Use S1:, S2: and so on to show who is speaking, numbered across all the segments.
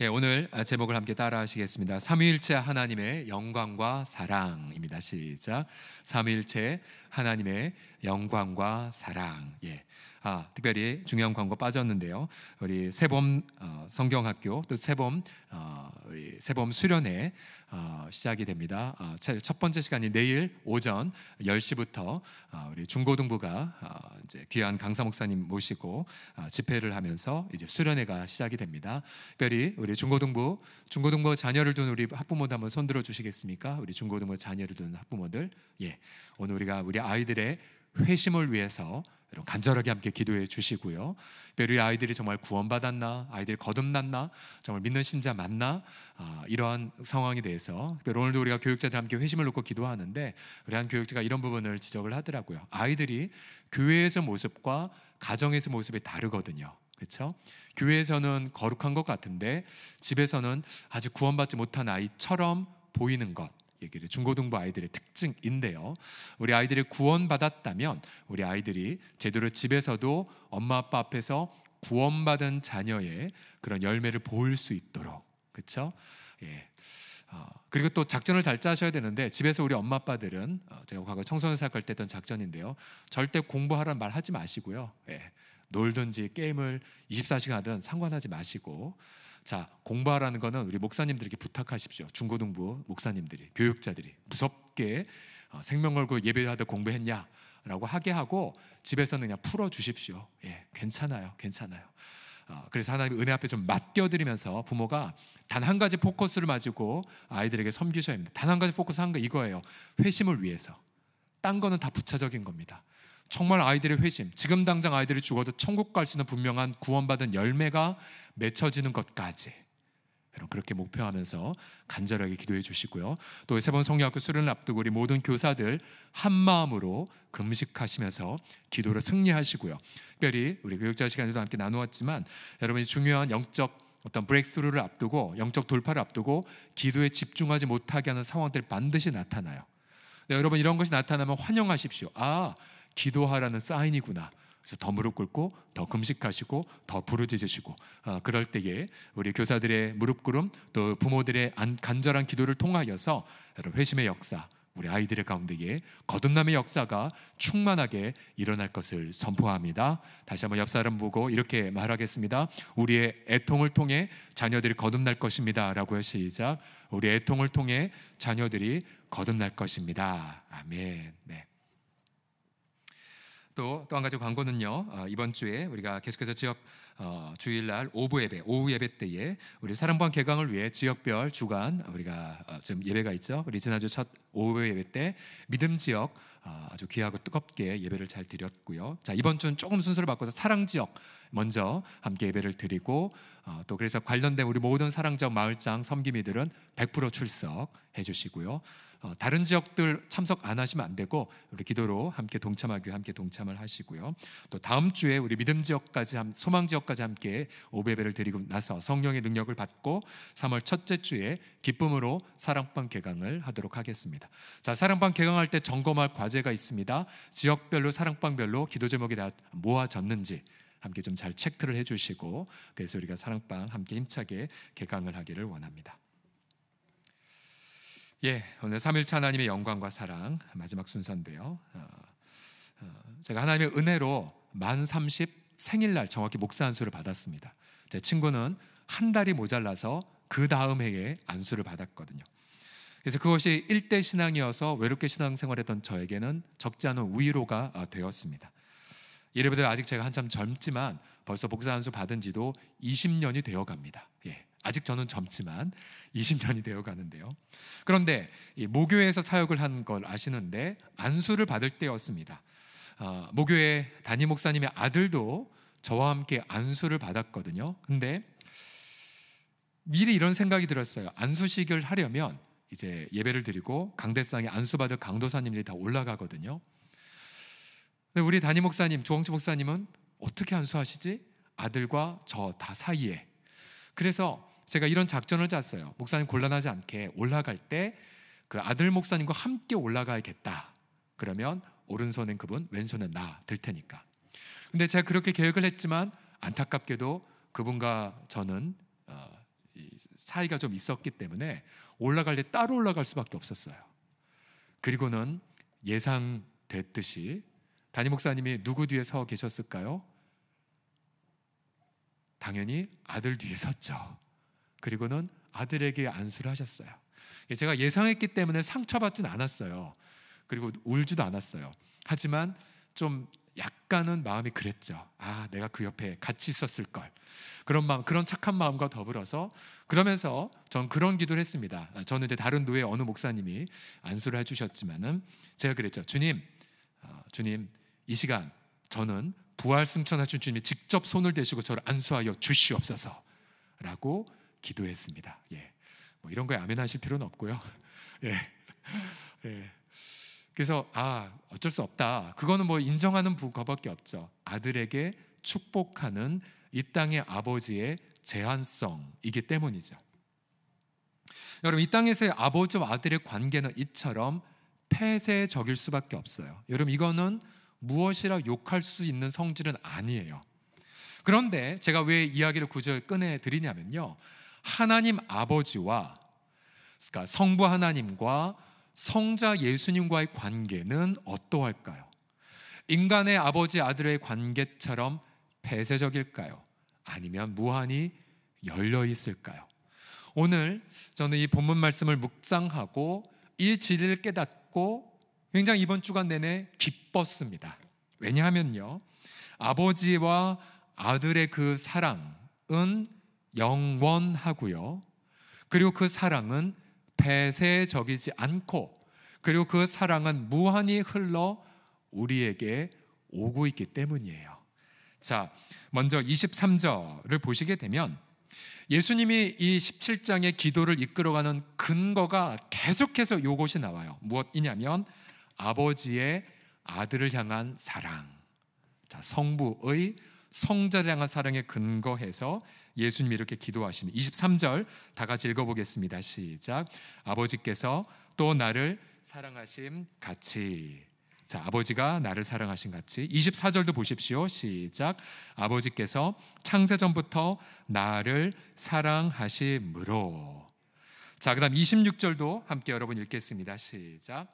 S1: 예, 오늘 제목을 함께 따라하시겠습니다. 삼위일체 하나님의 영광과 사랑입니다. 시작. 삼위일체 하나님의 영광과 사랑. 예. 특별히 중요한 광고 빠졌는데요. 우리 세범 성경학교 또 세범 우리 세범 수련회 시작이 됩니다. 첫 번째 시간이 내일 오전 10시부터 우리 중고등부가 이제 귀한 강사 목사님 모시고 집회를 하면서 이제 수련회가 시작이 됩니다. 특별히 우리 중고등부 자녀를 둔 우리 학부모들 한번 손 들어 주시겠습니까? 우리 중고등부 자녀를 둔 학부모들. 예. 오늘 우리가 우리 아이들의 회심을 위해서 여러분 간절하게 함께 기도해 주시고요. 우리 아이들이 정말 구원받았나, 아이들이 거듭났나, 정말 믿는 신자 맞나, 이러한 상황에 대해서 오늘도 우리가 교육자들 함께 회심을 놓고 기도하는데 우리 한 교육자가 이런 부분을 지적을 하더라고요. 아이들이 교회에서 모습과 가정에서 모습이 다르거든요. 그렇죠? 교회에서는 거룩한 것 같은데 집에서는 아직 구원받지 못한 아이처럼 보이는 것. 얘기를 중고등부 아이들의 특징인데요. 우리 아이들이 구원받았다면 우리 아이들이 제대로 집에서도 엄마 아빠 앞에서 구원받은 자녀의 그런 열매를 보일 수 있도록, 그렇죠? 예. 그리고 또 작전을 잘 짜셔야 되는데 집에서 우리 엄마 아빠들은 제가 과거 청소년 사역할 때 했던 작전인데요. 절대 공부하라는 말 하지 마시고요. 예. 놀든지 게임을 24시간 하든 상관하지 마시고, 자, 공부하라는 거는 우리 목사님들에게 부탁하십시오. 중고등부 목사님들이, 교육자들이 무섭게 생명 걸고 예배하다 공부했냐라고 하게 하고 집에서는 그냥 풀어 주십시오. 예, 괜찮아요. 그래서 하나님 은혜 앞에 좀 맡겨드리면서 부모가 단 한 가지 포커스를 가지고 아이들에게 섬기셔야 합니다. 단 한 가지 포커스 한 거 이거예요. 회심을 위해서. 딴 거는 다 부차적인 겁니다. 정말 아이들의 회심, 지금 당장 아이들이 죽어도 천국 갈 수 있는 분명한 구원받은 열매가 맺혀지는 것까지 여러분 그렇게 목표하면서 간절하게 기도해 주시고요. 또 세번 성령학교 수련을 앞두고 우리 모든 교사들 한 마음으로 금식하시면서 기도로 승리하시고요. 특별히 우리 교육자 시간에도 함께 나누었지만 여러분이 중요한 영적 어떤 브레이크스루를 앞두고 영적 돌파를 앞두고 기도에 집중하지 못하게 하는 상황들이 반드시 나타나요. 네, 여러분 이런 것이 나타나면 환영하십시오. 기도하라는 사인이구나. 그래서 더 무릎 꿇고 더 금식하시고 더 부르짖으시고 그럴 때에 우리 교사들의 무릎 꿇음 또 부모들의 간절한 기도를 통하여서 회심의 역사, 우리 아이들의 가운데에 거듭남의 역사가 충만하게 일어날 것을 선포합니다. 다시 한번 옆 사람 보고 이렇게 말하겠습니다. 우리의 애통을 통해 자녀들이 거듭날 것입니다 라고요. 시작. 우리 애통을 통해 자녀들이 거듭날 것입니다. 아멘. 네. 또 한 가지 광고는요. 이번 주에 우리가 계속해서 지역 주일날 오후 예배 때에 우리 사랑방 개강을 위해 지역별 주간 우리가 지금 예배가 있죠. 우리 지난주 첫 오후 예배 때 믿음 지역 아주 귀하고 뜨겁게 예배를 잘 드렸고요. 자, 이번 주는 조금 순서를 바꿔서 사랑 지역 먼저 함께 예배를 드리고 또 그래서 관련된 우리 모든 사랑 지역 마을장 섬김이들은 100% 출석해 주시고요. 다른 지역들 참석 안 하시면 안 되고 우리 기도로 함께 동참을 하시고요. 또 다음 주에 우리 믿음 지역까지 소망 지역까지 함께 오배배를 드리고 나서 성령의 능력을 받고 3월 첫째 주에 기쁨으로 사랑방 개강을 하도록 하겠습니다. 자, 사랑방 개강할 때 점검할 과제가 있습니다. 지역별로 사랑방별로 기도 제목이 다 모아졌는지 함께 좀 잘 체크를 해주시고 그래서 우리가 사랑방 함께 힘차게 개강을 하기를 원합니다. 예, 오늘 삼일차 하나님의 영광과 사랑 마지막 순서인데요. 제가 하나님의 은혜로 만 30 생일날 정확히 목사 안수를 받았습니다. 제 친구는 한 달이 모자라서 그 다음 해에 안수를 받았거든요. 그래서 그것이 일대 신앙이어서 외롭게 신앙생활했던 저에게는 적지 않은 위로가 되었습니다. 이래봬도 아직 제가 한참 젊지만 벌써 목사 안수 받은 지도 20년이 되어 갑니다. 예. 아직 저는 젊지만 20년이 되어 가는데요. 그런데 이 모교회에서 사역을 한 걸 아시는데 안수를 받을 때였습니다. 모교회 담임 목사님의 아들도 저와 함께 안수를 받았거든요. 근데 미리 이런 생각이 들었어요. 안수식을 하려면 이제 예배를 드리고 강대상에 안수받을 강도사님들이 다 올라가거든요. 근데 우리 담임 목사님, 조홍치 목사님은 어떻게 안수하시지? 아들과 저 다 사이에. 그래서 제가 이런 작전을 짰어요. 목사님 곤란하지 않게 올라갈 때 그 아들 목사님과 함께 올라가야겠다. 그러면 오른손엔 그분, 왼손엔 나 들 테니까. 근데 제가 그렇게 계획을 했지만 안타깝게도 그분과 저는 사이가 좀 있었기 때문에 올라갈 때 따로 올라갈 수밖에 없었어요. 그리고는 예상됐듯이 담임 목사님이 누구 뒤에 서 계셨을까요? 당연히 아들 뒤에 섰죠. 그리고는 아들에게 안수를 하셨어요. 제가 예상했기 때문에 상처받지는 않았어요. 그리고 울지도 않았어요. 하지만 좀 약간은 마음이 그랬죠. 아, 내가 그 옆에 같이 있었을 걸. 그런 마음, 그런 착한 마음과 더불어서 그러면서 전 그런 기도를 했습니다. 저는 이제 다른 노예 어느 목사님이 안수를 해주셨지만은 제가 그랬죠. 주님, 주님, 이 시간 저는 부활 승천하신 주님이 직접 손을 대시고 저를 안수하여 주시옵소서라고 기도했습니다. 예, 뭐 이런 거에 아멘하실 필요는 없고요. 예, 예. 그래서 어쩔 수 없다. 그거는 뭐 인정하는 부분밖에 없죠. 아들에게 축복하는 이 땅의 아버지의 제한성이기 때문이죠. 여러분, 이 땅에서의 아버지와 아들의 관계는 이처럼 폐쇄적일 수밖에 없어요. 여러분, 이거는 무엇이라 욕할 수 있는 성질은 아니에요. 그런데 제가 왜 이야기를 굳이 꺼내드리냐면요, 하나님 아버지와, 그러니까 성부 하나님과 성자 예수님과의 관계는 어떠할까요? 인간의 아버지 아들의 관계처럼 폐쇄적일까요? 아니면 무한히 열려 있을까요? 오늘 저는 이 본문 말씀을 묵상하고 이 진리를 깨닫고 굉장히 이번 주간 내내 기뻤습니다. 왜냐하면요, 아버지와 아들의 그 사랑은 영원하고요, 그리고 그 사랑은 폐쇄적이지 않고, 그리고 그 사랑은 무한히 흘러 우리에게 오고 있기 때문이에요. 자, 먼저 23절을 보시게 되면 예수님이 이 17장의 기도를 이끌어가는 근거가 계속해서 이것이 나와요. 무엇이냐면 아버지의 아들을 향한 사랑. 자, 성부의 성자를 향한 사랑에 근거해서 예수님이 이렇게 기도하시는 23절 다 같이 읽어보겠습니다. 시작. 아버지께서 또 나를 사랑하심 같이. 자, 아버지가 나를 사랑하신 같이. 24절도 보십시오. 시작. 아버지께서 창세전부터 나를 사랑하심으로. 자, 그 다음 26절도 함께 여러분 읽겠습니다. 시작.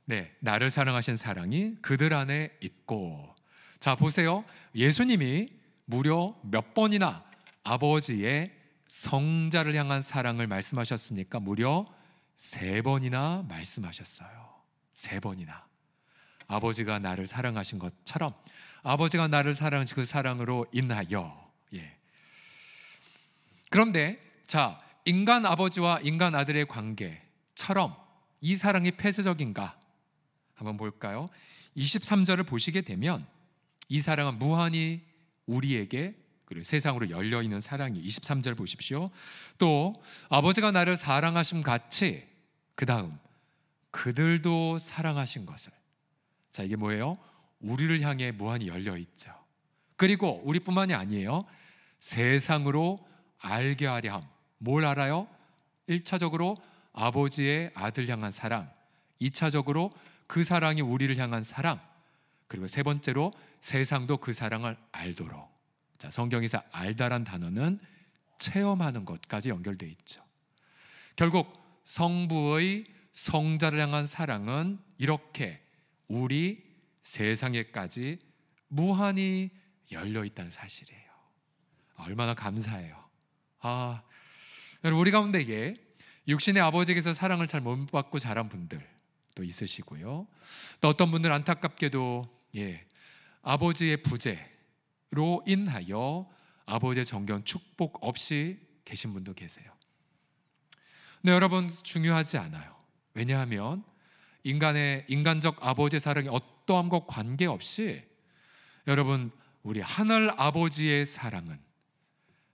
S1: 네, 나를 사랑하신 사랑이 그들 안에 있고. 자, 보세요. 예수님이 무려 몇 번이나 아버지의 성자를 향한 사랑을 말씀하셨습니까? 무려 3번이나 말씀하셨어요. 3번이나. 아버지가 나를 사랑하신 것처럼 아버지가 나를 사랑하신 그 사랑으로 인하여. 예. 그런데 자, 인간 아버지와 인간 아들의 관계처럼 이 사랑이 폐쇄적인가? 한번 볼까요? 23절을 보시게 되면 이 사랑은 무한히 우리에게 그리고 세상으로 열려있는 사랑이 23절 보십시오. 또 아버지가 나를 사랑하심 같이 그 다음 그들도 사랑하신 것을. 자, 이게 뭐예요? 우리를 향해 무한히 열려있죠. 그리고 우리뿐만이 아니에요. 세상으로 알게 하려 함. 뭘 알아요? 1차적으로 아버지의 아들 향한 사랑, 2차적으로 그 사랑이 우리를 향한 사랑, 그리고 세 번째로 세상도 그 사랑을 알도록. 자, 성경에서 알다란 단어는 체험하는 것까지 연결되어 있죠. 결국 성부의 성자를 향한 사랑은 이렇게 우리 세상에까지 무한히 열려 있다는 사실이에요. 얼마나 감사해요. 여러분, 우리 가운데에 육신의 아버지에게서 사랑을 잘 못 받고 자란 분들 또 있으시고요. 또 어떤 분들은 안타깝게도 아버지의 부재로 인하여 아버지의 정겨운 축복 없이 계신 분도 계세요. 근데 여러분, 중요하지 않아요. 왜냐하면 인간적 아버지의 사랑이 어떠함과 관계없이 여러분, 우리 하늘 아버지의 사랑은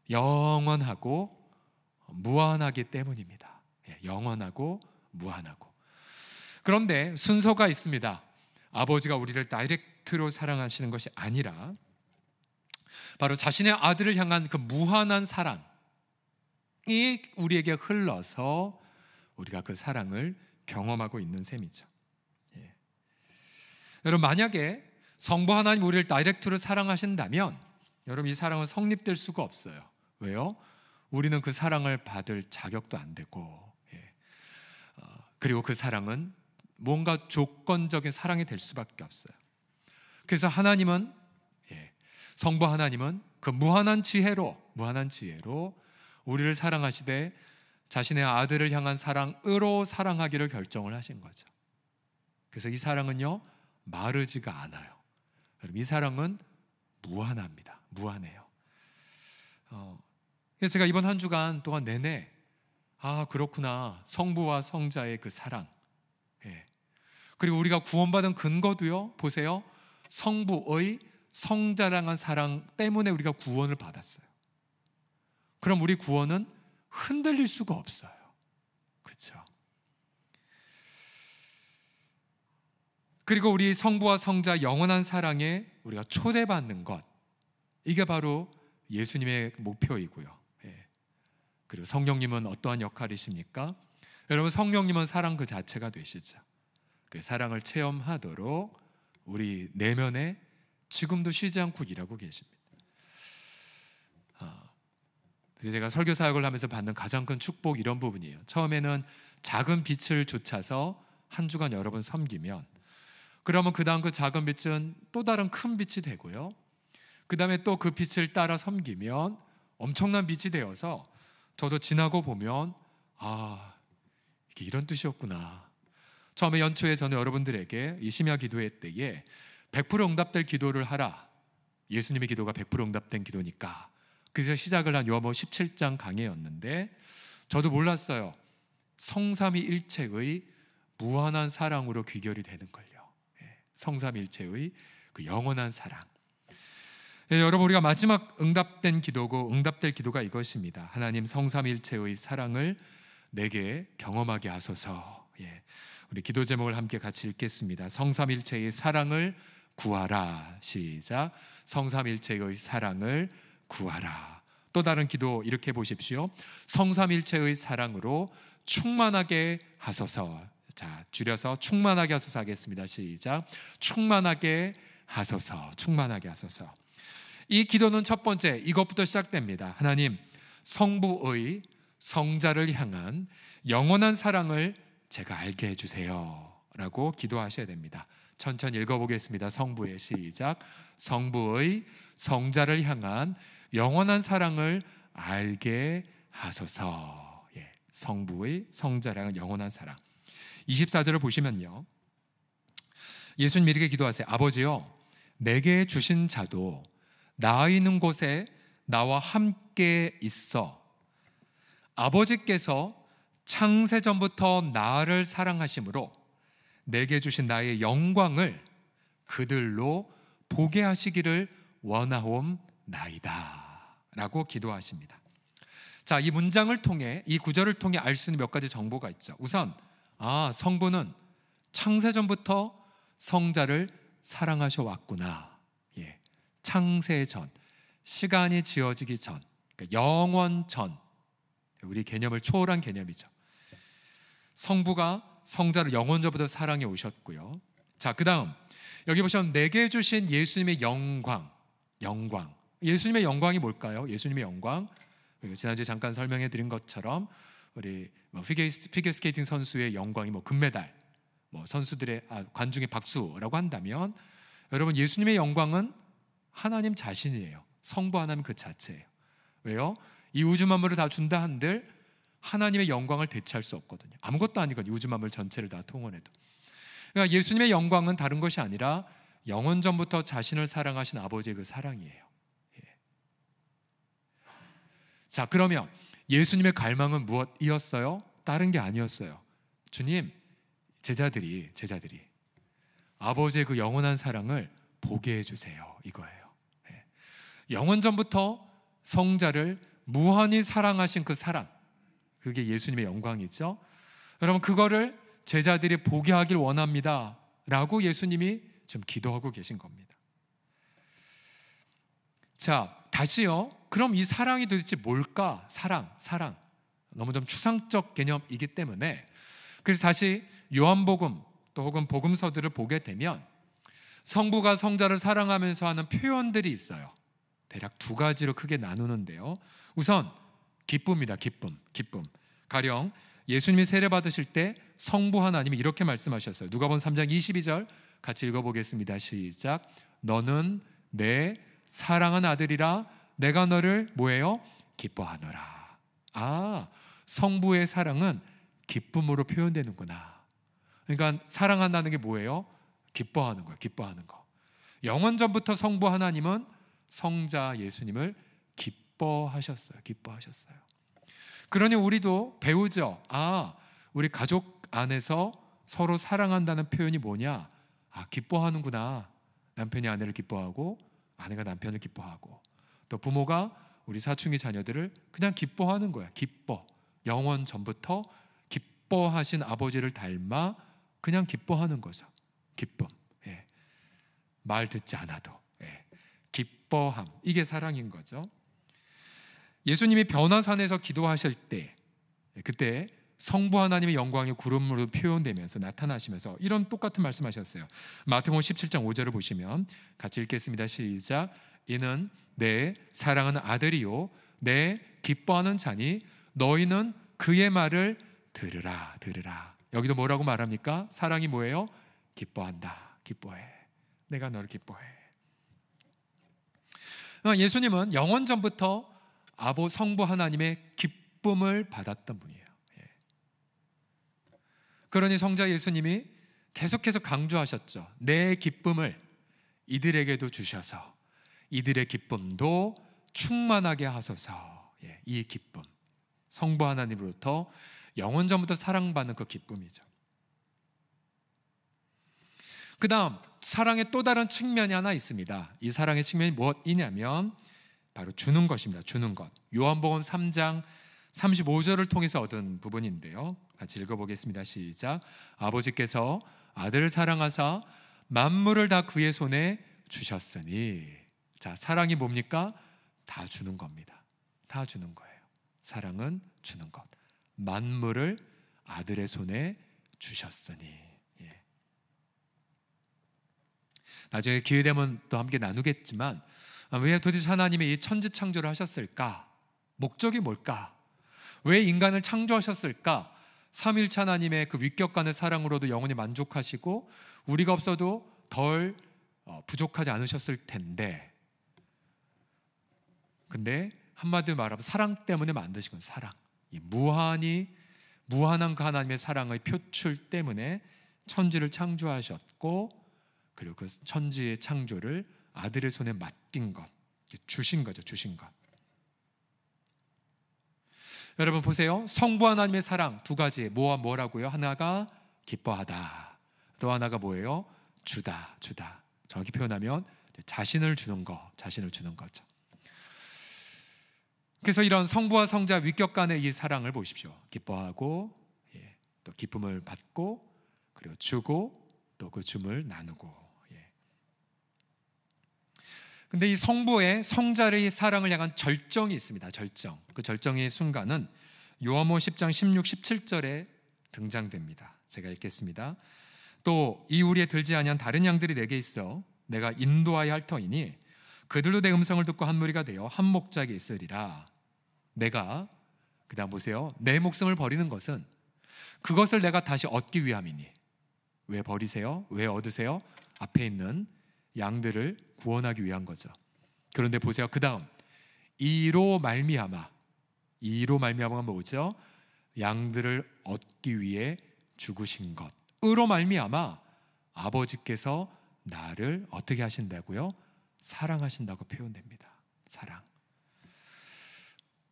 S1: 영원하고 무한하기 때문입니다. 영원하고 무한하고. 그런데 순서가 있습니다. 아버지가 우리를 다이렉트로 사랑하시는 것이 아니라 바로 자신의 아들을 향한 그 무한한 사랑이 우리에게 흘러서 우리가 그 사랑을 경험하고 있는 셈이죠. 여러분, 만약에 성부 하나님 우리를 다이렉트로 사랑하신다면 여러분, 이 사랑은 성립될 수가 없어요. 왜요? 우리는 그 사랑을 받을 자격도 안 되고, 그리고 그 사랑은 뭔가 조건적인 사랑이 될 수밖에 없어요. 그래서 하나님은, 성부 하나님은 그 무한한 지혜로 우리를 사랑하시되 자신의 아들을 향한 사랑으로 사랑하기를 결정을 하신 거죠. 그래서 이 사랑은요, 마르지가 않아요. 여러분, 이 사랑은 무한합니다. 무한해요. 그래서 제가 이번 한 주간 동안 내내 그렇구나, 성부와 성자의 그 사랑, 그리고 우리가 구원받은 근거도요, 보세요, 성부의 성자를 향한 사랑 때문에 우리가 구원을 받았어요. 그럼 우리 구원은 흔들릴 수가 없어요. 그렇죠? 그리고 우리 성부와 성자 영원한 사랑에 우리가 초대받는 것, 이게 바로 예수님의 목표이고요. 그리고 성령님은 어떠한 역할이십니까? 여러분, 성령님은 사랑 그 자체가 되시죠. 그 사랑을 체험하도록 우리 내면에 지금도 쉬지 않고 일하고 계십니다. 제가 설교 사역을 하면서 받는 가장 큰 축복, 이런 부분이에요. 처음에는 작은 빛을 좇아서 한 주간 여러분 섬기면, 그러면 그 다음 그 작은 빛은 또 다른 큰 빛이 되고요, 그 다음에 또 그 빛을 따라 섬기면 엄청난 빛이 되어서 저도 지나고 보면 이게 이런 뜻이었구나. 처음에 연초에 저는 여러분들에게 이 심야 기도회 때에 100% 응답될 기도를 하라, 예수님의 기도가 100% 응답된 기도니까, 그래서 시작을 한 요한복음 17장 강해였는데, 저도 몰랐어요. 성삼위일체의 무한한 사랑으로 귀결이 되는 걸요. 성삼위일체의 그 영원한 사랑. 여러분, 우리가 마지막 응답된 기도고 응답될 기도가 이것입니다. 하나님, 성삼위일체의 사랑을 내게 경험하게 하소서. 우리 기도 제목을 함께 같이 읽겠습니다. 성삼위일체의 사랑을 구하라. 시작. 성삼위일체의 사랑을 구하라. 또 다른 기도 이렇게 보십시오. 성삼위일체의 사랑으로 충만하게 하소서. 자, 줄여서 충만하게 하소서 하겠습니다. 시작. 충만하게 하소서. 충만하게 하소서. 이 기도는 첫 번째, 이것부터 시작됩니다. 하나님, 성부의 성자를 향한 영원한 사랑을 제가 알게 해주세요 라고 기도하셔야 됩니다. 천천히 읽어보겠습니다. 성부의 시작. 성부의 성자를 향한 영원한 사랑을 알게 하소서. 성부의 성자를 향한 영원한 사랑. 24절을 보시면요, 예수님이 이렇게 기도하세요. 아버지여, 내게 주신 자도 나 있는 곳에 나와 함께 있어 아버지께서 창세전부터 나를 사랑하심으로 내게 주신 나의 영광을 그들로 보게 하시기를 원하옵나이다 라고 기도하십니다. 자, 이 문장을 통해, 이 구절을 통해 알 수 있는 몇 가지 정보가 있죠. 우선 성부는 창세전부터 성자를 사랑하셔 왔구나. 창세전, 시간이 지어지기 전, 그러니까 영원 전, 우리 개념을 초월한 개념이죠. 성부가 성자를 영원 전부터 사랑해 오셨고요. 자, 그 다음 여기 보시면 내게 주신 예수님의 영광. 예수님의 영광이 뭘까요? 예수님의 영광, 지난주에 잠깐 설명해 드린 것처럼 우리 피겨 스케이팅 선수의 영광이 금메달, 선수들의 관중의 박수라고 한다면, 여러분, 예수님의 영광은 하나님 자신이에요. 성부 하나님 그 자체예요. 왜요? 이 우주 만물을 다 준다 한들 하나님의 영광을 대체할 수 없거든요. 아무것도 아니거든요. 우주 만물 전체를 다 통원해도. 그러니까 예수님의 영광은 다른 것이 아니라 영원 전부터 자신을 사랑하신 아버지의 그 사랑이에요. 자, 그러면 예수님의 갈망은 무엇이었어요? 다른 게 아니었어요. 주님, 제자들이 아버지의 그 영원한 사랑을 보게 해주세요, 이거예요. 영원 전부터 성자를 무한히 사랑하신 그 사랑, 그게 예수님의 영광이죠. 여러분, 그거를 제자들이 보게 하길 원합니다 라고 예수님이 지금 기도하고 계신 겁니다. 자, 다시요, 그럼 이 사랑이 도대체 뭘까? 사랑 너무 좀 추상적 개념이기 때문에, 그래서 다시 요한복음 또 혹은 복음서들을 보게 되면 성부가 성자를 사랑하면서 하는 표현들이 있어요. 대략 두 가지로 크게 나누는데요. 우선 기쁨이다. 기쁨. 가령 예수님이 세례 받으실 때 성부 하나님이 이렇게 말씀하셨어요. 누가복음 3장 22절 같이 읽어보겠습니다. 시작. 너는 내 사랑하는 아들이라 내가 너를 뭐예요? 기뻐하노라. 성부의 사랑은 기쁨으로 표현되는구나. 그러니까 사랑한다는 게 뭐예요? 기뻐하는 거예요. 기뻐하는 거. 영원 전부터 성부 하나님은 성자 예수님을 기뻐하셨어요. 그러니 우리도 배우죠. 우리 가족 안에서 서로 사랑한다는 표현이 뭐냐? 기뻐하는구나. 남편이 아내를 기뻐하고 아내가 남편을 기뻐하고, 또 부모가 우리 사춘기 자녀들을 그냥 기뻐하는 거야. 기뻐. 영원 전부터 기뻐하신 아버지를 닮아 그냥 기뻐하는 거죠. 기쁨. 말 듣지 않아도 기뻐함. 이게 사랑인 거죠. 예수님이 변화산에서 기도하실 때, 그때 성부 하나님의 영광이 구름으로 표현되면서 나타나시면서 이런 똑같은 말씀하셨어요. 마태복음 17장 5절을 보시면 같이 읽겠습니다. 시작. 이는 내 사랑하는 아들이요 내 기뻐하는 자니 너희는 그의 말을 들으라. 여기도 뭐라고 말합니까? 사랑이 뭐예요? 기뻐한다. 기뻐해. 내가 너를 기뻐해. 예수님은 영원 전부터 성부 하나님의 기쁨을 받았던 분이에요. 그러니 성자 예수님이 계속해서 강조하셨죠. 내 기쁨을 이들에게도 주셔서 이들의 기쁨도 충만하게 하소서. 이 기쁨, 성부 하나님으로부터 영원 전부터 사랑받는 그 기쁨이죠. 그 다음 사랑의 또 다른 측면이 하나 있습니다. 이 사랑의 측면이 무엇이냐면 바로 주는 것입니다. 주는 것. 요한복음 3장 35절을 통해서 얻은 부분인데요. 같이 읽어보겠습니다. 시작. 아버지께서 아들을 사랑하사 만물을 다 그의 손에 주셨으니. 자, 사랑이 뭡니까? 다 주는 겁니다. 다 주는 거예요. 사랑은 주는 것. 만물을 아들의 손에 주셨으니. 나중에 기회 되면 또 함께 나누겠지만 왜 도대체 하나님이 이 천지 창조를 하셨을까? 목적이 뭘까? 왜 인간을 창조하셨을까? 삼위일체 하나님의 그 위격간의 사랑으로도 영원히 만족하시고 우리가 없어도 덜 부족하지 않으셨을 텐데, 근데 한마디로 말하면 사랑 때문에 만드신 건 사랑. 이 무한한 그 하나님의 사랑의 표출 때문에 천지를 창조하셨고, 그리고 그 천지의 창조를 아들의 손에 맡긴 것, 주신 거죠. 주신 것. 여러분 보세요. 성부 하나님의 사랑 두 가지. 뭐라고요? 하나가 기뻐하다. 또 하나가 뭐예요? 주다. 정확히 표현하면 자신을 주는 거죠. 그래서 이런 성부와 성자 위격 간의 이 사랑을 보십시오. 기뻐하고, 또 기쁨을 받고, 그리고 주고, 또 그 줌을 나누고. 근데 이 성부의 성자의 사랑을 향한 절정이 있습니다. 절정. 그 절정의 순간은 요한복음 10장 16, 17절에 등장됩니다. 제가 읽겠습니다. 또 이 우리에 들지 아니한 다른 양들이 내게 있어 내가 인도하여 할 터이니 그들도 내 음성을 듣고 한 무리가 되어 한 목자에게 있으리라. 내가, 그다음 보세요. 내 목숨을 버리는 것은 그것을 내가 다시 얻기 위함이니. 왜 버리세요? 왜 얻으세요? 앞에 있는 양들을 구원하기 위한 거죠. 그런데 보세요. 그 다음 이로 말미암아가 뭐죠? 양들을 얻기 위해 죽으신 것. 으로 말미암아 아버지께서 나를 어떻게 하신다고요? 사랑하신다고 표현됩니다. 사랑.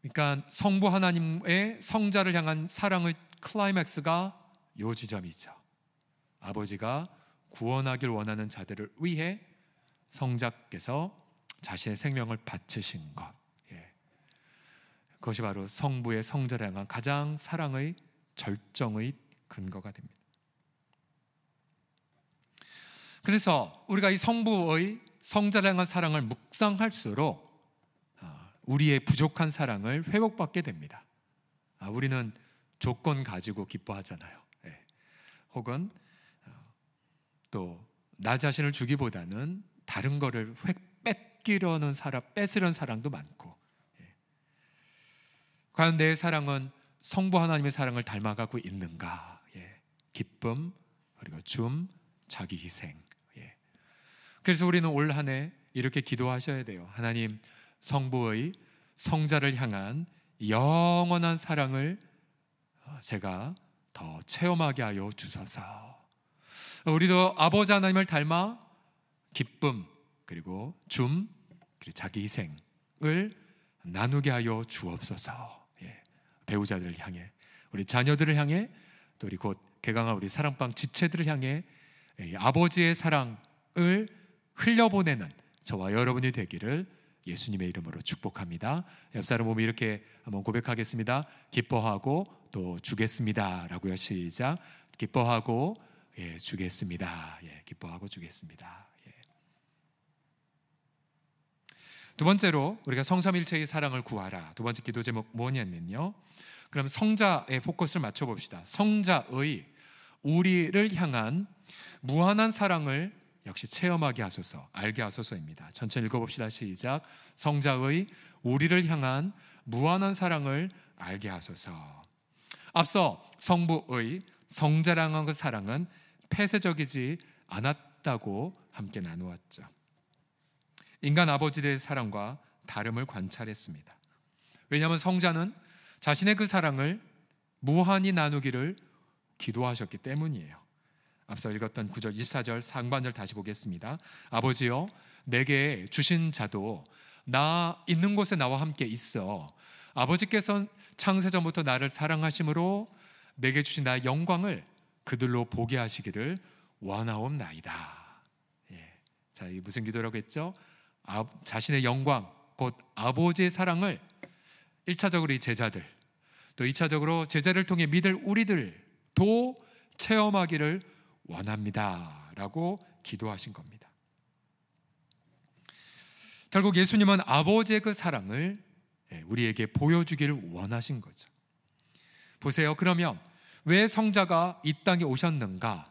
S1: 그러니까 성부 하나님의 성자를 향한 사랑의 클라이맥스가 요 지점이죠. 아버지가 구원하길 원하는 자들을 위해 성자께서 자신의 생명을 바치신 것. 그것이 바로 성부의 성자를 향한 가장 사랑의 절정의 근거가 됩니다. 그래서 우리가 이 성부의 성자를 향한 사랑을 묵상할수록 우리의 부족한 사랑을 회복받게 됩니다. 우리는 조건 가지고 기뻐하잖아요. 혹은 또 나 자신을 주기보다는 다른 거를 뺏으려는 사랑도 많고, 과연 내 사랑은 성부 하나님의 사랑을 닮아가고 있는가? 기쁨, 그리고 줌, 자기 희생. 그래서 우리는 올 한 해 이렇게 기도하셔야 돼요. 하나님, 성부의 성자를 향한 영원한 사랑을 제가 더 체험하게 하여 주소서. 우리도 아버지 하나님을 닮아 기쁨, 그리고 줌, 그리고 자기 희생을 나누게 하여 주옵소서. 배우자들을 향해, 우리 자녀들을 향해, 또 우리 곧 개강할 우리 사랑방 지체들을 향해 아버지의 사랑을 흘려보내는 저와 여러분이 되기를 예수님의 이름으로 축복합니다. 옆사람 몸이 이렇게 한번 고백하겠습니다. 기뻐하고 또 주겠습니다 라고요. 시작. 기뻐하고 주겠습니다. 기뻐하고 주겠습니다. 두 번째로 우리가 성삼일체의 사랑을 구하라. 두 번째 기도 제목 뭐냐면요, 그럼 성자의 포커스를 맞춰봅시다. 성자의 우리를 향한 무한한 사랑을 역시 체험하게 하소서, 알게 하소서입니다. 천천히 읽어봅시다. 시작. 성자의 우리를 향한 무한한 사랑을 알게 하소서. 앞서 성부의 성자를 향한 그 사랑은 폐쇄적이지 않았다고 함께 나누었죠. 인간 아버지들의 사랑과 다름을 관찰했습니다. 왜냐하면 성자는 자신의 그 사랑을 무한히 나누기를 기도하셨기 때문이에요. 앞서 읽었던 9절 24절 상반절 다시 보겠습니다. 아버지여, 내게 주신 자도 나 있는 곳에 나와 함께 있어 아버지께서 창세전부터 나를 사랑하심으로 내게 주신 나의 영광을 그들로 보게 하시기를 원하옵나이다. 자, 이 무슨 기도라고 했죠? 자신의 영광, 곧 아버지의 사랑을 1차적으로 이 제자들, 또 2차적으로 제자를 통해 믿을 우리들도 체험하기를 원합니다 라고 기도하신 겁니다. 결국 예수님은 아버지의 그 사랑을 우리에게 보여주기를 원하신 거죠. 보세요. 그러면 왜 성자가 이 땅에 오셨는가?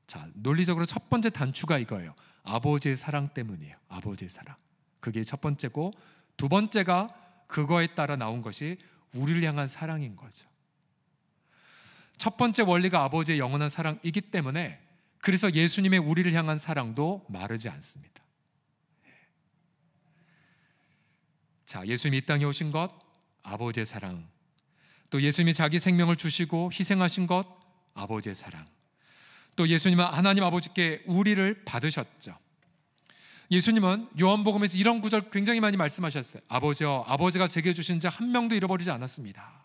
S1: 자, 논리적으로 첫 번째 단추가 이거예요. 아버지의 사랑 때문이에요. 아버지의 사랑. 그게 첫 번째고, 두 번째가 그거에 따라 나온 것이 우리를 향한 사랑인 거죠. 첫 번째 원리가 아버지의 영원한 사랑이기 때문에 그래서 예수님의 우리를 향한 사랑도 마르지 않습니다. 자, 예수님이 이 땅에 오신 것, 아버지의 사랑. 또 예수님이 자기 생명을 주시고 희생하신 것, 아버지의 사랑. 또 예수님은 하나님 아버지께 우리를 받으셨죠. 예수님은 요한복음에서 이런 구절 굉장히 많이 말씀하셨어요. 아버지여, 아버지가 제게 주신 자 한 명도 잃어버리지 않았습니다.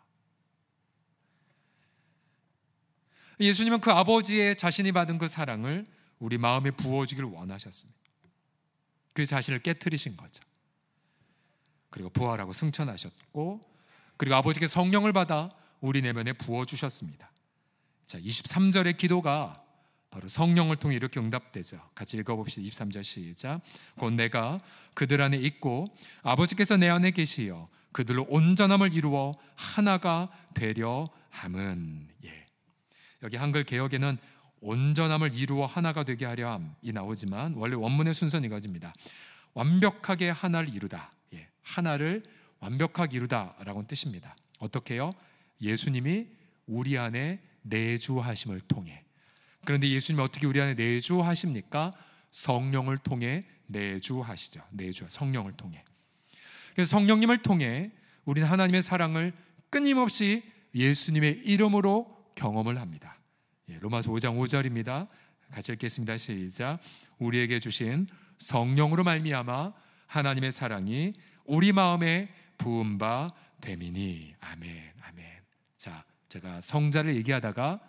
S1: 예수님은 그 아버지의 자신이 받은 그 사랑을 우리 마음에 부어주기를 원하셨습니다. 그 자신을 깨트리신 거죠. 그리고 부활하고 승천하셨고, 그리고 아버지께 성령을 받아 우리 내면에 부어주셨습니다. 자, 23절의 기도가 바로 성령을 통해 이렇게 응답되죠. 같이 읽어봅시다. 23절 시작. 곧 내가 그들 안에 있고 아버지께서 내 안에 계시어 그들로 온전함을 이루어 하나가 되려 함은. 여기 한글 개역에는 온전함을 이루어 하나가 되게 하려 함이 나오지만 원래 원문의 순서는 이거입니다. 완벽하게 하나를 이루다. 하나를 완벽하게 이루다라고는 뜻입니다. 어떻게요? 예수님이 우리 안에 내주하심을 통해. 그런데 예수님이 어떻게 우리 안에 내주하십니까? 성령을 통해 내주하시죠. 성령을 통해. 그래서 성령님을 통해 우리는 하나님의 사랑을 끊임없이 예수님의 이름으로 경험을 합니다. 로마서 5장 5절입니다. 같이 읽겠습니다. 시작. 우리에게 주신 성령으로 말미암아 하나님의 사랑이 우리 마음에 부은 바 됨이니. 아멘. 아멘. 자, 제가 성자를 얘기하다가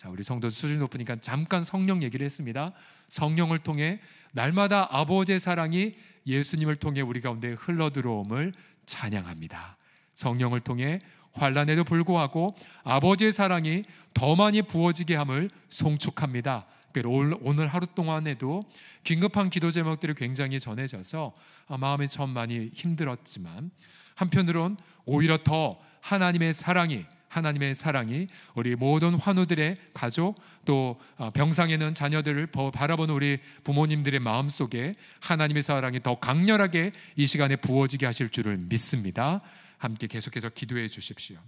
S1: 우리 성도 수준이 높으니까 잠깐 성령 얘기를 했습니다. 성령을 통해 날마다 아버지의 사랑이 예수님을 통해 우리 가운데 흘러들어옴을 찬양합니다. 성령을 통해 환난에도 불구하고 아버지의 사랑이 더 많이 부어지게 함을 송축합니다. 오늘 하루 동안에도 긴급한 기도 제목들이 굉장히 전해져서 마음이 참 많이 힘들었지만, 한편으론 오히려 더 하나님의 사랑이, 하나님의 사랑이 우리 모든 환우들의 가족, 또 병상에 있는 자녀들을 바라보는 우리 부모님들의 마음속에 하나님의 사랑이 더 강렬하게 이 시간에 부어지게 하실 줄을 믿습니다. 함께 계속해서 기도해 주십시오.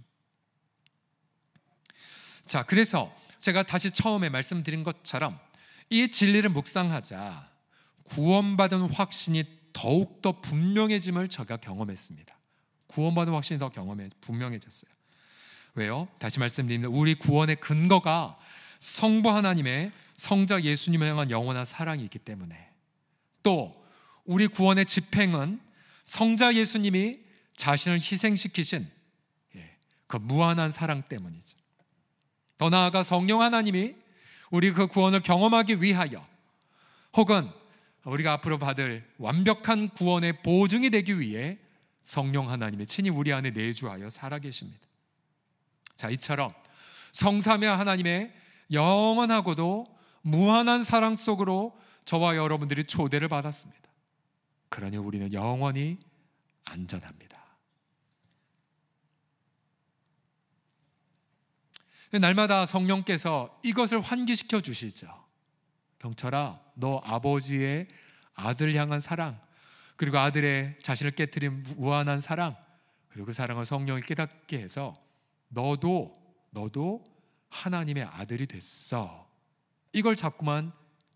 S1: 자, 그래서 제가 다시 처음에 말씀드린 것처럼 이 진리를 묵상하자 구원받은 확신이 더욱더 분명해짐을 제가 경험했습니다. 구원받은 확신이 더 분명해졌어요. 왜요? 다시 말씀드립니다. 우리 구원의 근거가 성부 하나님의 성자 예수님을 향한 영원한 사랑이 있기 때문에, 또 우리 구원의 집행은 성자 예수님이 자신을 희생시키신 그 무한한 사랑 때문이죠. 더 나아가 성령 하나님이 우리 그 구원을 경험하기 위하여, 혹은 우리가 앞으로 받을 완벽한 구원의 보증이 되기 위해 성령 하나님이 친히 우리 안에 내주하여 살아계십니다. 자, 이처럼 성삼위 하나님의 영원하고도 무한한 사랑 속으로 저와 여러분들이 초대를 받았습니다. 그러니 우리는 영원히 안전합니다. 날마다 성령께서 이것을 환기시켜 주시죠. 경철아, 너 아버지의 아들 향한 사랑, 그리고 아들의 자신을 깨트린 무한한 사랑, 그리고 그 사랑을 성령이 깨닫게 해서 너도 하나님의 아들이 됐어. 이걸 자꾸만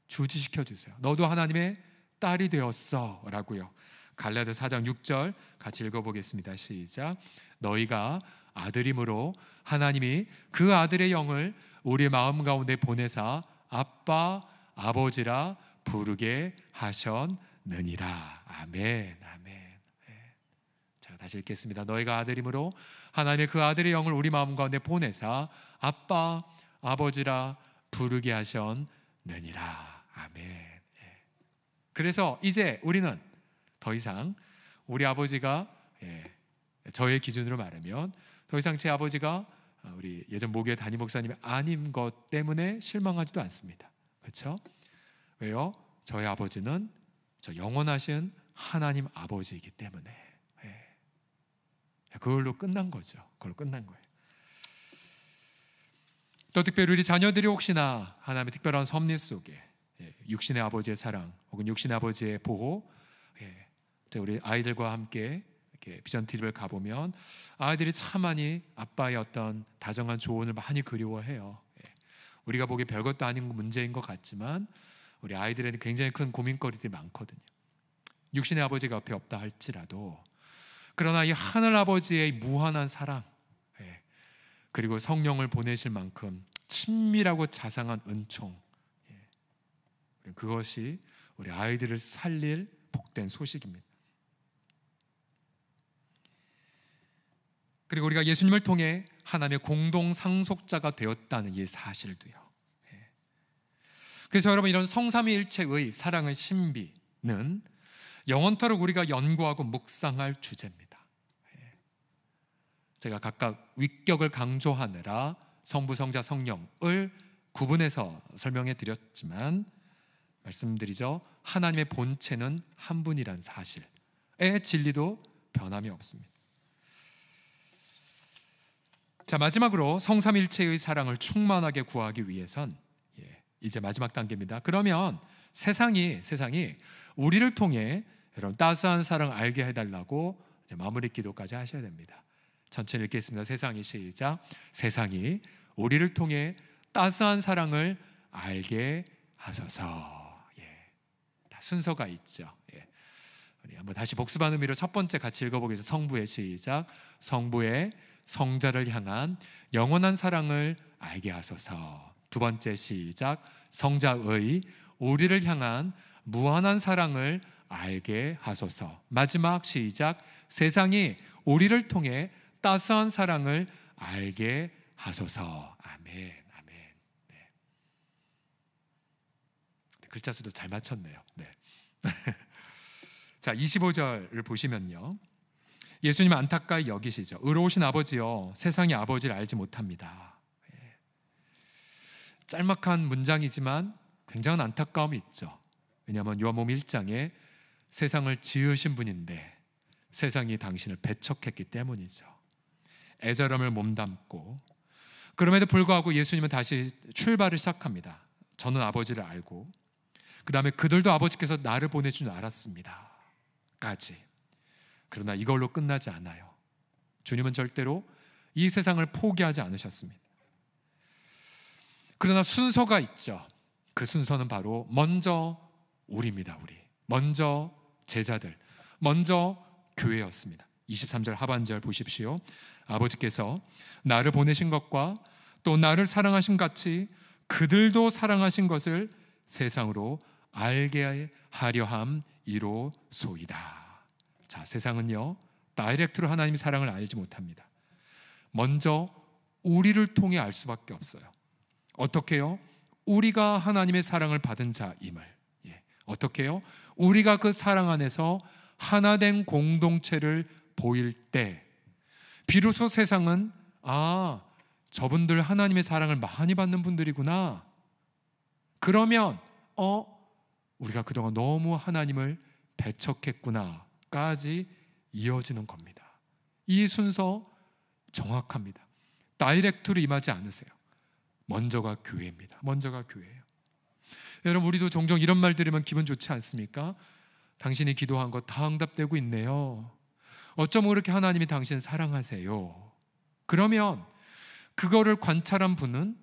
S1: 주지시켜 주세요. 너도 하나님의 딸이 되었어 라고요. 갈라디아 4장 6절 같이 읽어보겠습니다. 시작. 너희가 아들임으로 하나님이 그 아들의 영을 우리 마음 가운데 보내사 아빠, 아버지라 부르게 하셨느니라. 아멘, 아멘. 자, 다시 읽겠습니다. 너희가 아들임으로 하나님의 그 아들의 영을 우리 마음 가운데 보내사 아빠, 아버지라 부르게 하셨느니라. 아멘. 그래서 이제 우리는 더 이상 우리 아버지가, 저의 기준으로 말하면 더 이상 제 아버지가 우리 예전 모교회 담임 목사님이 아닌 것 때문에 실망하지도 않습니다. 그렇죠? 왜요? 저희 아버지는 저 영원하신 하나님 아버지이기 때문에 그걸로 끝난 거죠. 그걸로 끝난 거예요. 또 특별히 우리 자녀들이 혹시나 하나님의 특별한 섭리 속에 육신의 아버지의 사랑 혹은 육신의 아버지의 보호, 우리 아이들과 함께 이렇게 비전 TV를 가보면 아이들이 참 많이 아빠의 어떤 다정한 조언을 많이 그리워해요. 우리가 보기에 별것도 아닌 문제인 것 같지만 우리 아이들에는 굉장히 큰 고민거리들이 많거든요. 육신의 아버지가 옆에 없다 할지라도, 그러나 이 하늘 아버지의 무한한 사랑, 그리고 성령을 보내실 만큼 친밀하고 자상한 은총, 그것이 우리 아이들을 살릴 복된 소식입니다. 그리고 우리가 예수님을 통해 하나님의 공동 상속자가 되었다는 이 사실도요. 그래서 여러분, 이런 성삼위일체의 사랑의 신비는 영원토록 우리가 연구하고 묵상할 주제입니다. 제가 각각 위격을 강조하느라 성부, 성자, 성령을 구분해서 설명해 드렸지만 말씀드리죠. 하나님의 본체는 한 분이란 사실의 진리도 변함이 없습니다. 자, 마지막으로 성삼일체의 사랑을 충만하게 구하기 위해선 이제 마지막 단계입니다. 그러면 세상이 우리를 통해 여러분 따스한 사랑을 알게 해달라고 이제 마무리 기도까지 하셔야 됩니다. 천천히 읽겠습니다. 세상이 시작. 세상이 우리를 통해 따스한 사랑을 알게 하소서. 다 순서가 있죠. 우리 한번 다시 복습하는 의미로 첫 번째 같이 읽어보겠습니다. 성부의 시작. 성부의 성자를 향한 영원한 사랑을 알게 하소서. 두 번째 시작. 성자의 우리를 향한 무한한 사랑을 알게 하소서. 마지막 시작. 세상이 우리를 통해 따스한 사랑을 알게 하소서. 아멘, 아멘. 네. 글자 수도 잘 맞췄네요. 네. 자, 25절을 보시면요, 예수님 안타까이 여기시죠. 의로우신 아버지여, 세상의 아버지를 알지 못합니다. 짤막한 문장이지만 굉장한 안타까움이 있죠. 왜냐하면 요한복음 1장에 세상을 지으신 분인데 세상이 당신을 배척했기 때문이죠. 애절함을 몸담고, 그럼에도 불구하고 예수님은 다시 출발을 시작합니다. 저는 아버지를 알고, 그 다음에 그들도 아버지께서 나를 보내준 줄 알았습니다 까지. 그러나 이걸로 끝나지 않아요. 주님은 절대로 이 세상을 포기하지 않으셨습니다. 그러나 순서가 있죠. 그 순서는 바로 먼저 우리입니다. 우리 먼저 제자들, 먼저 교회였습니다. 23절 하반절 보십시오. 아버지께서 나를 보내신 것과 또 나를 사랑하신 같이 그들도 사랑하신 것을 세상으로 알게 하려 함이로소이다. 자, 세상은요 다이렉트로 하나님의 사랑을 알지 못합니다. 먼저 우리를 통해 알 수밖에 없어요. 어떻게요? 우리가 하나님의 사랑을 받은 자임을. 어떻게요? 우리가 그 사랑 안에서 하나된 공동체를 보일 때 비로소 세상은 저분들 하나님의 사랑을 많이 받는 분들이구나. 그러면 우리가 그동안 너무 하나님을 배척했구나까지 이어지는 겁니다. 이 순서 정확합니다. 다이렉트로 임하지 않으세요. 먼저가 교회입니다. 먼저가 교회예요. 여러분, 우리도 종종 이런 말 들으면 기분 좋지 않습니까? 당신이 기도한 거 다 응답되고 있네요. 어쩜 그렇게 하나님이 당신을 사랑하세요? 그러면 그거를 관찰한 분은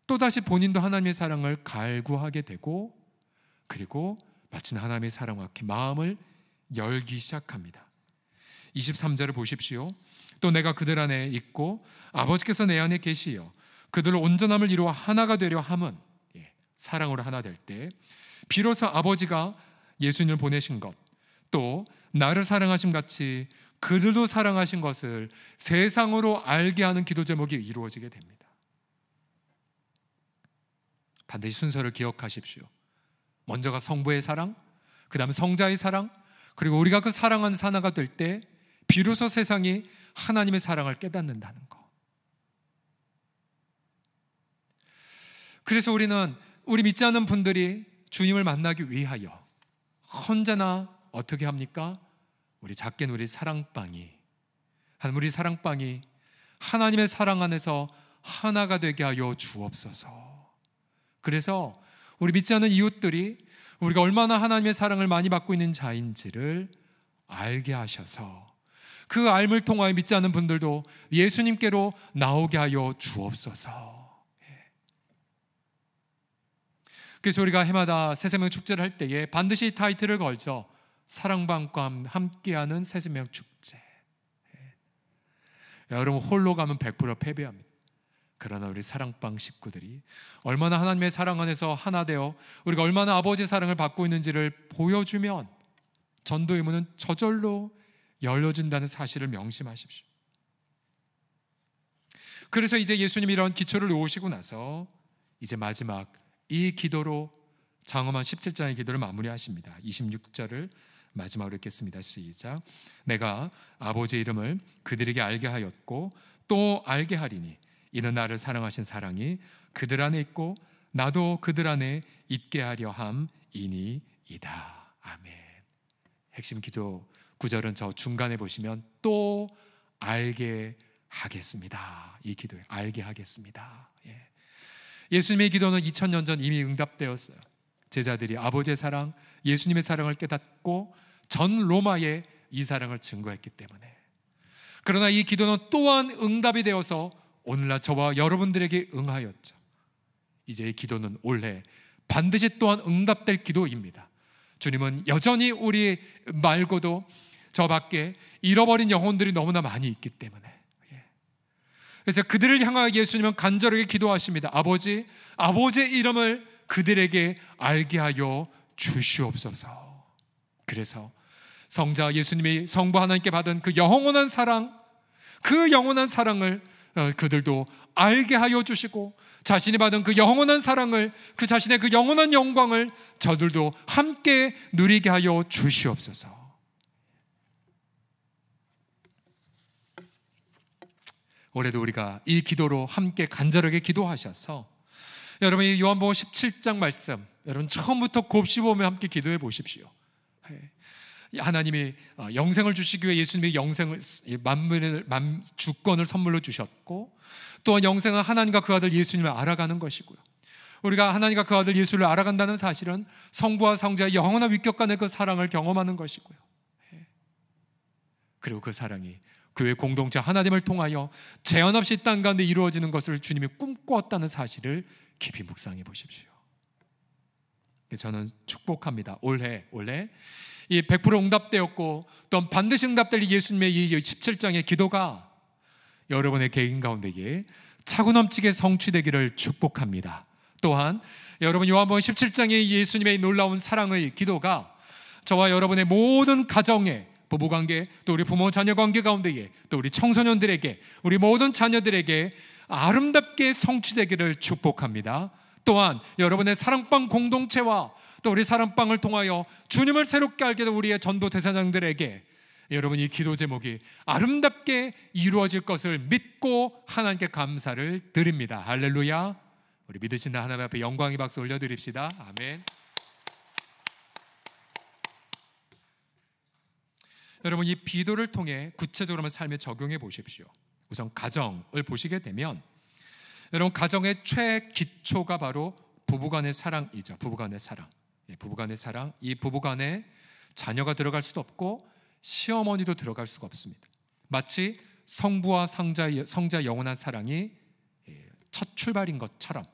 S1: 또다시 본인도 하나님의 사랑을 갈구하게 되고, 그리고 마침 하나님의 사랑과 마음을 열기 시작합니다. 23절을 보십시오. 또 내가 그들 안에 있고 아버지께서 내 안에 계시어 그들로 온전함을 이루어 하나가 되려 함은, 사랑으로 하나 될 때 비로소 아버지가 예수님을 보내신 것, 또 나를 사랑하심 같이 그들도 사랑하신 것을 세상으로 알게 하는 기도 제목이 이루어지게 됩니다. 반드시 순서를 기억하십시오. 먼저가 성부의 사랑, 그 다음에 성자의 사랑, 그리고 우리가 그 사랑 안에서 하나가 될 때 비로소 세상이 하나님의 사랑을 깨닫는다는 것. 그래서 우리 믿지 않는 분들이 주님을 만나기 위하여 언제나 어떻게 합니까? 우리 작게는 우리 사랑방이 하나님의 사랑 안에서 하나가 되게 하여 주옵소서. 그래서 우리 믿지 않는 이웃들이 우리가 얼마나 하나님의 사랑을 많이 받고 있는 자인지를 알게 하셔서 그 알을 통하여 믿지 않는 분들도 예수님께로 나오게 하여 주옵소서. 그래서 우리가 해마다 새생명 축제를 할 때에 반드시 이 타이틀을 걸죠. 사랑방과 함께하는 새생명 축제. 여러분, 홀로 가면 100% 패배합니다. 그러나 우리 사랑방 식구들이 얼마나 하나님의 사랑 안에서 하나 되어 우리가 얼마나 아버지의 사랑을 받고 있는지를 보여주면 전도의 문은 저절로 열려진다는 사실을 명심하십시오. 그래서 이제 예수님이 이런 기초를 놓으시고 나서 이제 마지막 이 기도로 장엄한 17장의 기도를 마무리하십니다. 26절을 마지막으로 읽겠습니다. 시작. 내가 아버지의 이름을 그들에게 알게 하였고 또 알게 하리니 이는 나를 사랑하신 사랑이 그들 안에 있고 나도 그들 안에 있게 하려 함이니이다. 아멘. 핵심 기도 구절은 저 중간에 보시면 또 알게 하겠습니다. 이 기도에 알게 하겠습니다. 예수님의 기도는 2000년 전 이미 응답되었어요. 제자들이 아버지의 사랑, 예수님의 사랑을 깨닫고 전 로마에 이 사랑을 증거했기 때문에. 그러나 이 기도는 또한 응답이 되어서 오늘날 저와 여러분들에게 응하였죠. 이제 이 기도는 올해 반드시 또한 응답될 기도입니다. 주님은 여전히 우리 말고도 저 밖에 잃어버린 영혼들이 너무나 많이 있기 때문에, 그래서 그들을 향하여 예수님은 간절하게 기도하십니다. 아버지, 아버지의 이름을 그들에게 알게 하여 주시옵소서. 그래서 성자 예수님이 성부 하나님께 받은 그 영원한 사랑, 그 영원한 사랑을 그들도 알게 하여 주시고, 자신이 받은 그 영원한 사랑을, 그 자신의 그 영원한 영광을 저들도 함께 누리게 하여 주시옵소서. 올해도 우리가 이 기도로 함께 간절하게 기도하셔서 여러분이 요한복음 17장 말씀 여러분 처음부터 곱씹으며 함께 기도해 보십시오. 하나님이 영생을 주시기 위해 예수님이 만물의 주권을 선물로 주셨고, 또한 영생은 하나님과 그 아들 예수님을 알아가는 것이고요. 우리가 하나님과 그 아들 예수를 알아간다는 사실은 성부와 성자의 영원한 위격 간의 그 사랑을 경험하는 것이고요. 그리고 그 사랑이 교회 공동체 하나님을 통하여 제한 없이 땅 가운데 이루어지는 것을 주님이 꿈꾸었다는 사실을 깊이 묵상해 보십시오. 저는 축복합니다. 올해 이 100% 응답되었고 또 반드시 응답될 예수님의 이 17장의 기도가 여러분의 개인 가운데에 차고 넘치게 성취되기를 축복합니다. 또한 여러분 요한복음 17장의 예수님의 놀라운 사랑의 기도가 저와 여러분의 모든 가정에, 부부관계, 또 우리 부모 자녀 관계 가운데에, 또 우리 청소년들에게, 우리 모든 자녀들에게 아름답게 성취되기를 축복합니다. 또한 여러분의 사랑방 공동체와 또 우리 사랑방을 통하여 주님을 새롭게 알게 된 우리의 전도 대사장들에게 여러분 이 기도 제목이 아름답게 이루어질 것을 믿고 하나님께 감사를 드립니다. 할렐루야. 우리 믿으시는 하나님 앞에 영광의 박수 올려드립시다. 아멘. 여러분 이 비도를 통해 구체적으로 삶에 적용해 보십시오. 우선 가정을 보시게 되면 여러분 가정의 최기초가 바로 부부간의 사랑이죠. 부부간의 사랑. 부부간의 사랑. 이 부부간에 자녀가 들어갈 수도 없고 시어머니도 들어갈 수가 없습니다. 마치 성부와 성자 영원한 사랑이 첫 출발인 것처럼.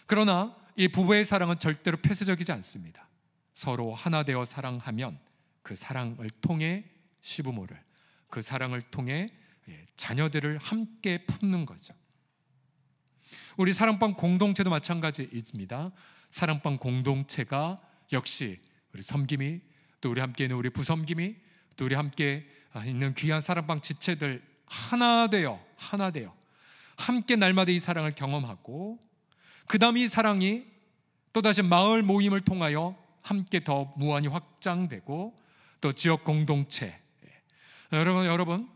S1: 그러나 이 부부의 사랑은 절대로 폐쇄적이지 않습니다. 서로 하나 되어 사랑하면 그 사랑을 통해 시부모를, 그 사랑을 통해 자녀들을 함께 품는 거죠. 우리 사랑방 공동체도 마찬가지입니다. 사랑방 공동체가 역시 우리 섬김이, 또 우리 함께 있는 우리 부섬김이, 또 우리 함께 있는 귀한 사랑방 지체들 하나 되어 함께 날마다 이 사랑을 경험하고, 그 다음 이 사랑이 또다시 마을 모임을 통하여 함께 더 무한히 확장되고, 또 지역 공동체, 여러분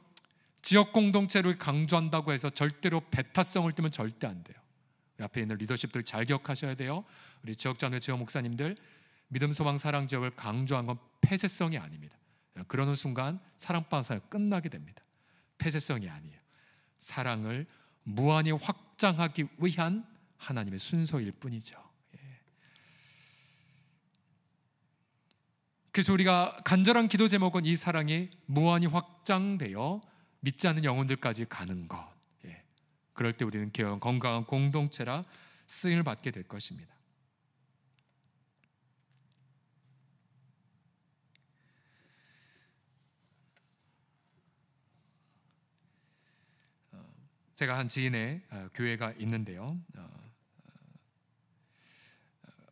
S1: 지역 공동체를 강조한다고 해서 절대로 배타성을 띠면 절대 안 돼요. 우리 앞에 있는 리더십들 잘 기억하셔야 돼요. 우리 지역장로 지역 목사님들, 믿음 소망 사랑 지역을 강조한 건 폐쇄성이 아닙니다. 그러는 순간 사랑방 사역 끝나게 됩니다. 폐쇄성이 아니에요. 사랑을 무한히 확장하기 위한 하나님의 순서일 뿐이죠. 그래서 우리가 간절한 기도 제목은 이 사랑이 무한히 확장되어 믿지 않는 영혼들까지 가는 것. 그럴 때 우리는 건강한 공동체라 쓰임을 받게 될 것입니다. 제가 한 지인의 교회가 있는데요.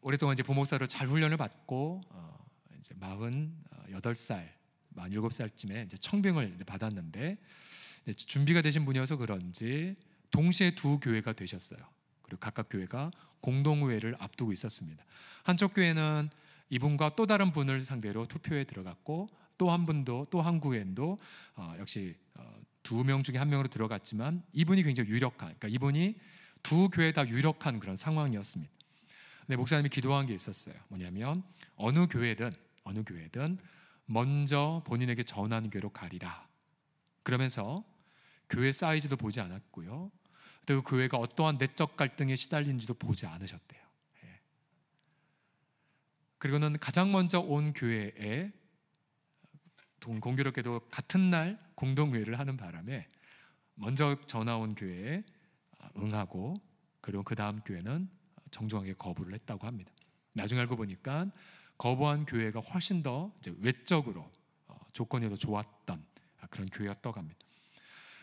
S1: 오랫동안 이제 부목사로 잘 훈련을 받고 이제 48살, 47살쯤에 이제 청빙을 이제 받았는데 준비가 되신 분이어서 그런지 동시에 두 교회가 되셨어요. 그리고 각각 교회가 공동회를 앞두고 있었습니다. 한쪽 교회는 이분과 또 다른 분을 상대로 투표에 들어갔고, 또 한 분도, 또 한 교회도 역시 2명 중에 1명으로 들어갔지만 이분이 굉장히 유력한, 그러니까 이분이 두 교회 다 유력한 그런 상황이었습니다. 근데 목사님이 기도한 게 있었어요. 뭐냐면 어느 교회든 먼저 본인에게 전하는 교회로 가리라. 그러면서 교회 사이즈도 보지 않았고요, 또 그 교회가 어떠한 내적 갈등에 시달린지도 보지 않으셨대요. 그리고는 가장 먼저 온 교회에 공교롭게도 같은 날 공동회의를 하는 바람에 먼저 전화 온 교회에 응하고, 그리고 그 다음 교회는 정중하게 거부를 했다고 합니다. 나중에 알고 보니까 거부한 교회가 훨씬 더 이제 외적으로 조건이 더 좋았던 그런 교회였다고 합니다.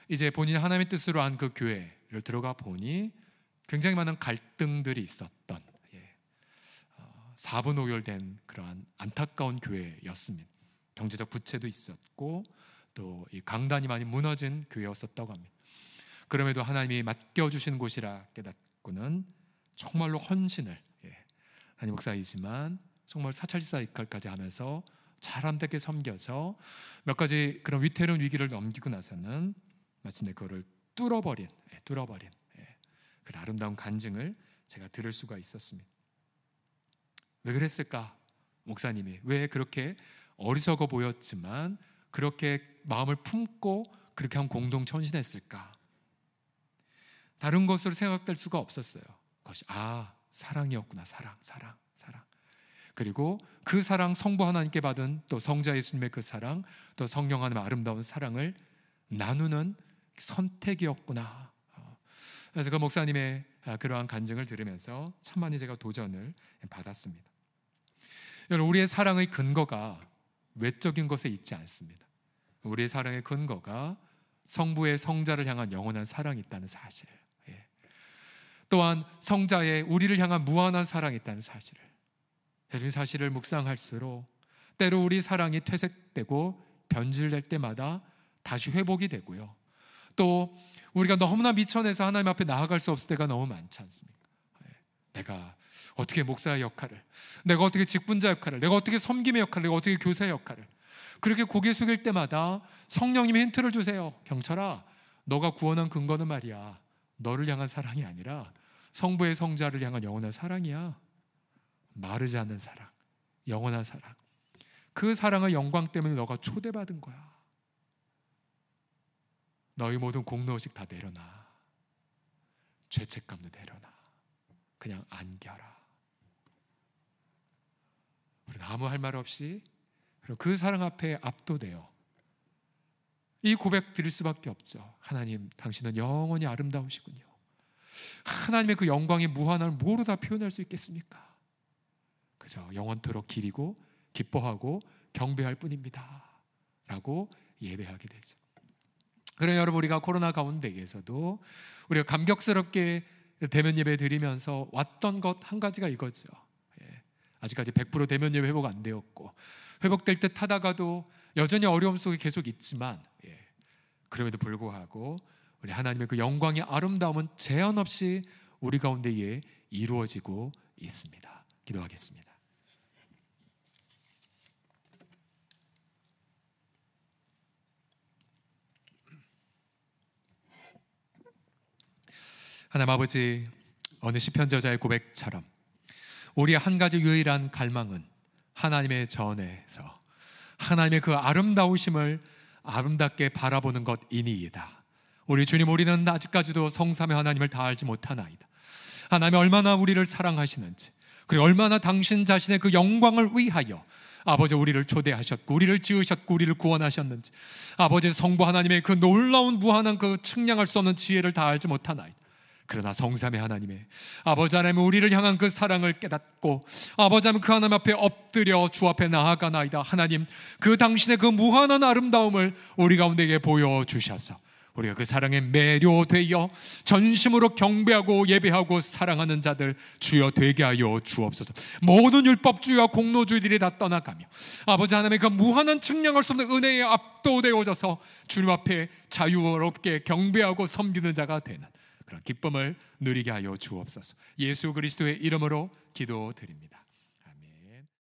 S1: 이제 본인이 하나님의 뜻으로 한 그 교회를 들어가 보니 굉장히 많은 갈등들이 있었던, 사분오열된 그러한 안타까운 교회였습니다. 경제적 부채도 있었고 또 이 강단이 많이 무너진 교회였었다고 합니다. 그럼에도 하나님이 맡겨주신 곳이라 깨닫고는 정말로 헌신을, 한임 목사이지만 정말 사찰지사 역할까지 하면서 사람들에게 섬겨서 몇 가지 그런 위태로운 위기를 넘기고 나서는 마침내 그거를 뚫어버린 그 아름다운 간증을 제가 들을 수가 있었습니다. 왜 그랬을까? 목사님이 왜 그렇게 어리석어 보였지만 그렇게 마음을 품고 그렇게 한 공동 헌신했을까? 다른 것으로 생각될 수가 없었어요. 그것이 사랑이었구나. 사랑. 그리고 그 사랑, 성부 하나님께 받은 또 성자 예수님의 그 사랑, 또 성령 하나님의 아름다운 사랑을 나누는 선택이었구나. 그래서 그 목사님의 그러한 간증을 들으면서 참 많이 제가 도전을 받았습니다. 여러분, 우리의 사랑의 근거가 외적인 것에 있지 않습니다. 우리의 사랑의 근거가 성부의 성자를 향한 영원한 사랑이 있다는 사실, 또한 성자의 우리를 향한 무한한 사랑이 있다는 사실을, 이 사실을 묵상할수록 때로 우리 사랑이 퇴색되고 변질될 때마다 다시 회복이 되고요, 또 우리가 너무나 미천해서 하나님 앞에 나아갈 수 없을 때가 너무 많지 않습니까? 내가 어떻게 목사의 역할을, 내가 어떻게 직분자 역할을, 내가 어떻게 섬김의 역할을, 내가 어떻게 교사의 역할을, 그렇게 고개 숙일 때마다 성령님이 힌트를 주세요. 경철아, 너가 구원한 근거는 말이야, 너를 향한 사랑이 아니라 성부의 성자를 향한 영원한 사랑이야. 마르지 않는 사랑, 영원한 사랑. 그 사랑의 영광 때문에 너가 초대받은 거야. 너희 모든 공로의식 다 내려놔. 죄책감도 내려놔. 그냥 안겨라. 우리는 아무 할 말 없이 그 사랑 앞에 압도돼요. 이 고백 드릴 수밖에 없죠. 하나님, 당신은 영원히 아름다우시군요. 하나님의 그 영광의 무한함을 뭐로 다 표현할 수 있겠습니까? 그저 영원토록 기리고 기뻐하고 경배할 뿐입니다 라고 예배하게 되죠. 그래 여러분, 우리가 코로나 가운데에서도 우리가 감격스럽게 대면 예배 드리면서 왔던 것 한 가지가 이거죠. 아직까지 100% 대면 예배 회복 안 되었고, 회복될 듯 하다가도 여전히 어려움 속에 계속 있지만, 그럼에도 불구하고 우리 하나님의 그 영광의 아름다움은 제한 없이 우리 가운데에 이루어지고 있습니다. 기도하겠습니다. 하나님 아버지, 어느 시편 저자의 고백처럼 우리의 한 가지 유일한 갈망은 하나님의 전에서 하나님의 그 아름다우심을 아름답게 바라보는 것이니이다. 우리 주님, 우리는 아직까지도 성삼위 하나님을 다 알지 못하나이다. 하나님이 얼마나 우리를 사랑하시는지, 그리고 얼마나 당신 자신의 그 영광을 위하여 아버지 우리를 초대하셨고 우리를 지으셨고 우리를 구원하셨는지, 아버지 성부 하나님의 그 놀라운 무한한 그 측량할 수 없는 지혜를 다 알지 못하나이다. 그러나 성삼위 하나님의 아버지 하나님, 우리를 향한 그 사랑을 깨닫고 아버지 하나님 그 하나님 앞에 엎드려 주 앞에 나아가나이다. 하나님, 그 당신의 그 무한한 아름다움을 우리 가운데에 보여주셔서 우리가 그 사랑에 매료되어 전심으로 경배하고 예배하고 사랑하는 자들 주여 되게 하여 주옵소서. 모든 율법주의와 공로주의들이 다 떠나가며 아버지 하나님의 그 무한한 측량할 수 없는 은혜에 압도되어져서 주님 앞에 자유롭게 경배하고 섬기는 자가 되는 그런 기쁨을 누리게 하여 주옵소서. 예수 그리스도의 이름으로 기도드립니다.